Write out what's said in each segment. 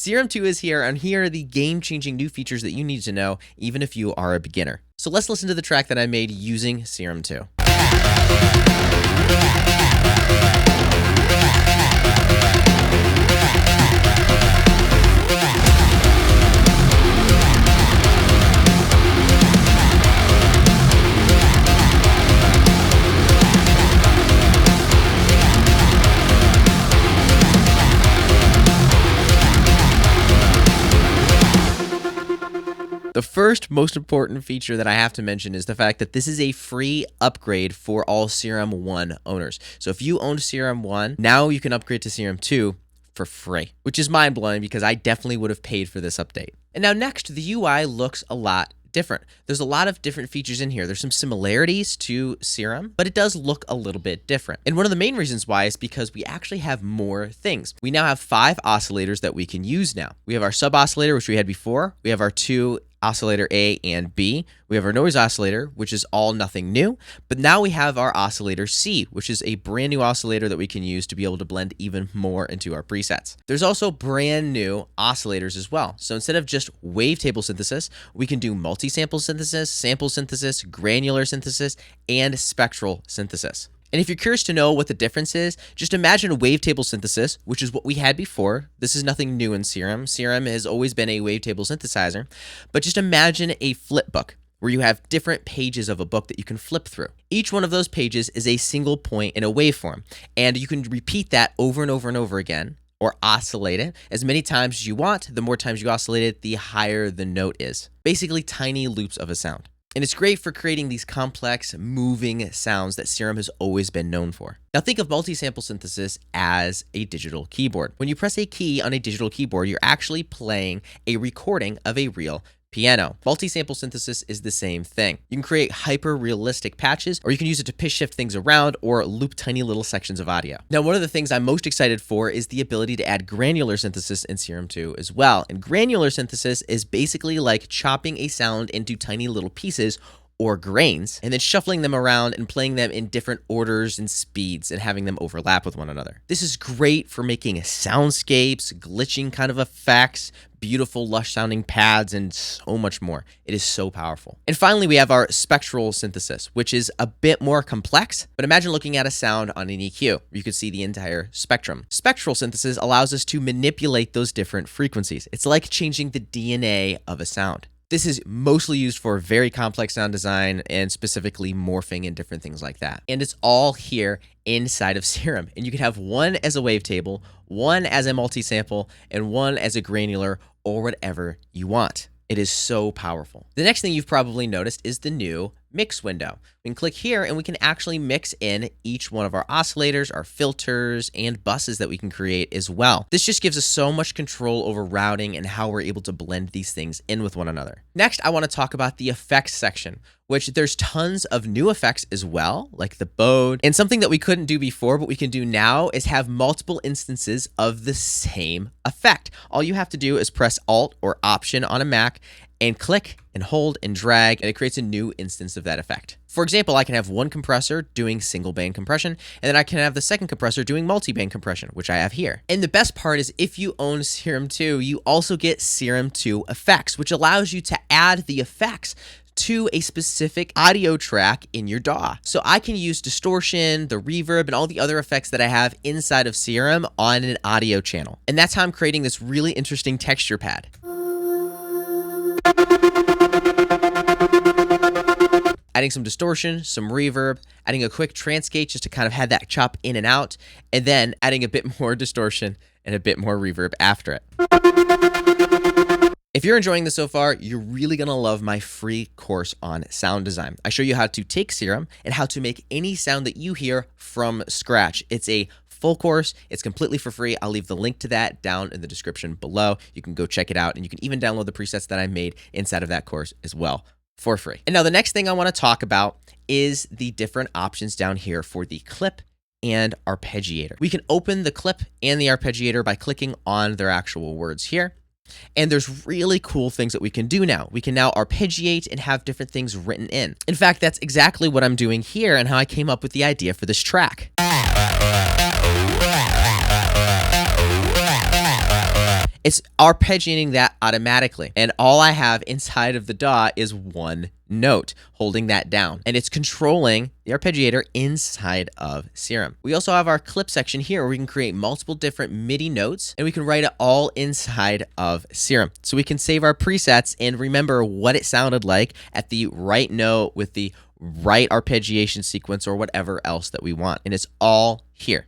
Serum 2 is here, and here are the game-changing new features that you need to know, even if you are a beginner. So let's listen to the track that I made using Serum 2. The first most important feature that I have to mention is the fact that this is a free upgrade for all Serum 1 owners. So if you owned Serum 1, now you can upgrade to Serum 2 for free, which is mind-blowing because I definitely would have paid for this update. And now next, the UI looks a lot different. There's a lot of different features in here. There's some similarities to Serum, but it does look a little bit different. And one of the main reasons why is because we actually have more things. We now have 5 oscillators that we can use now. We have our sub oscillator, which we had before. We have our 2 oscillator A and B. We have our noise oscillator, which is all nothing new. But now we have our oscillator C, which is a brand new oscillator that we can use to be able to blend even more into our presets. There's also brand new oscillators as well. So instead of just wavetable synthesis, we can do multi-sample synthesis, sample synthesis, granular synthesis, and spectral synthesis. And if you're curious to know what the difference is, just imagine wavetable synthesis, which is what we had before. This is nothing new in Serum. Serum has always been a wavetable synthesizer. But just imagine a flip book where you have different pages of a book that you can flip through. Each one of those pages is a single point in a waveform, and you can repeat that over and over and over again, or oscillate it as many times as you want. The more times you oscillate it, the higher the note is. Basically, tiny loops of a sound. And it's great for creating these complex, moving sounds that Serum has always been known for. Now think of multi-sample synthesis as a digital keyboard. When you press a key on a digital keyboard, you're actually playing a recording of a real piano. Multi-sample synthesis is the same thing. You can create hyper-realistic patches, or you can use it to pitch shift things around or loop tiny little sections of audio. Now, one of the things I'm most excited for is the ability to add granular synthesis in Serum 2 as well. And granular synthesis is basically like chopping a sound into tiny little pieces or grains, and then shuffling them around and playing them in different orders and speeds and having them overlap with one another. This is great for making soundscapes, glitching kind of effects, beautiful lush sounding pads, and so much more. It is so powerful. And finally, we have our spectral synthesis, which is a bit more complex, but imagine looking at a sound on an EQ. You could see the entire spectrum. Spectral synthesis allows us to manipulate those different frequencies. It's like changing the DNA of a sound. This is mostly used for very complex sound design and specifically morphing and different things like that. And it's all here inside of Serum. And you can have one as a wavetable, one as a multi-sample, and one as a granular, or whatever you want. It is so powerful. The next thing you've probably noticed is the new mix window. We can click here and we can actually mix in each one of our oscillators, our filters, and buses that we can create as well. This just gives us so much control over routing and how we're able to blend these things in with one another. Next, I want to talk about the effects section, which there's tons of new effects as well, like the bode. And something that we couldn't do before, but we can do now is have multiple instances of the same effect. All you have to do is press Alt or Option on a Mac and click and hold and drag, and it creates a new instance of that effect. For example, I can have one compressor doing single band compression, and then I can have the second compressor doing multi-band compression, which I have here. And the best part is if you own Serum 2, you also get Serum 2 effects, which allows you to add the effects to a specific audio track in your DAW. So I can use distortion, the reverb, and all the other effects that I have inside of Serum on an audio channel. And that's how I'm creating this really interesting texture pad. Adding some distortion, some reverb, adding a quick transgate just to kind of have that chop in and out, and then adding a bit more distortion and a bit more reverb after it. If you're enjoying this so far, you're really gonna love my free course on sound design. I show you how to take Serum and how to make any sound that you hear from scratch. It's a full course. It's completely for free. I'll leave the link to that down in the description below. You can go check it out, and you can even download the presets that I made inside of that course as well for free. And now the next thing I want to talk about is the different options down here for the clip and arpeggiator. We can open the clip and the arpeggiator by clicking on their actual words here. And there's really cool things that we can do now. We can now arpeggiate and have different things written in. In fact, that's exactly what I'm doing here and how I came up with the idea for this track. it's arpeggiating that automatically. And all I have inside of the DAW is one note holding that down, and it's controlling the arpeggiator inside of Serum. We also have our clip section here where we can create multiple different MIDI notes, and we can write it all inside of Serum. So we can save our presets and remember what it sounded like at the right note with the right arpeggiation sequence or whatever else that we want. And it's all here.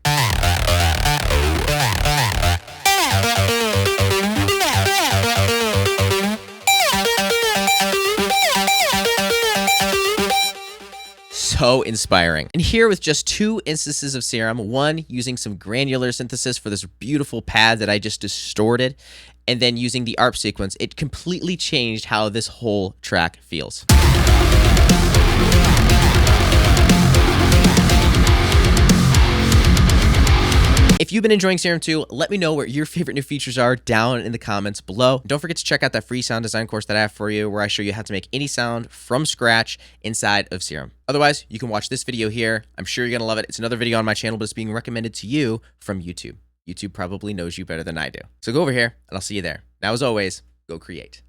So inspiring. And here with just 2 instances of Serum, one using some granular synthesis for this beautiful pad that I just distorted, and then using the ARP sequence, it completely changed how this whole track feels. If you've been enjoying Serum 2, let me know what your favorite new features are down in the comments below. Don't forget to check out that free sound design course that I have for you, where I show you how to make any sound from scratch inside of Serum. Otherwise, you can watch this video here. I'm sure you're going to love it. It's another video on my channel, but it's being recommended to you from YouTube. YouTube probably knows you better than I do. So go over here, and I'll see you there. Now, as always, go create.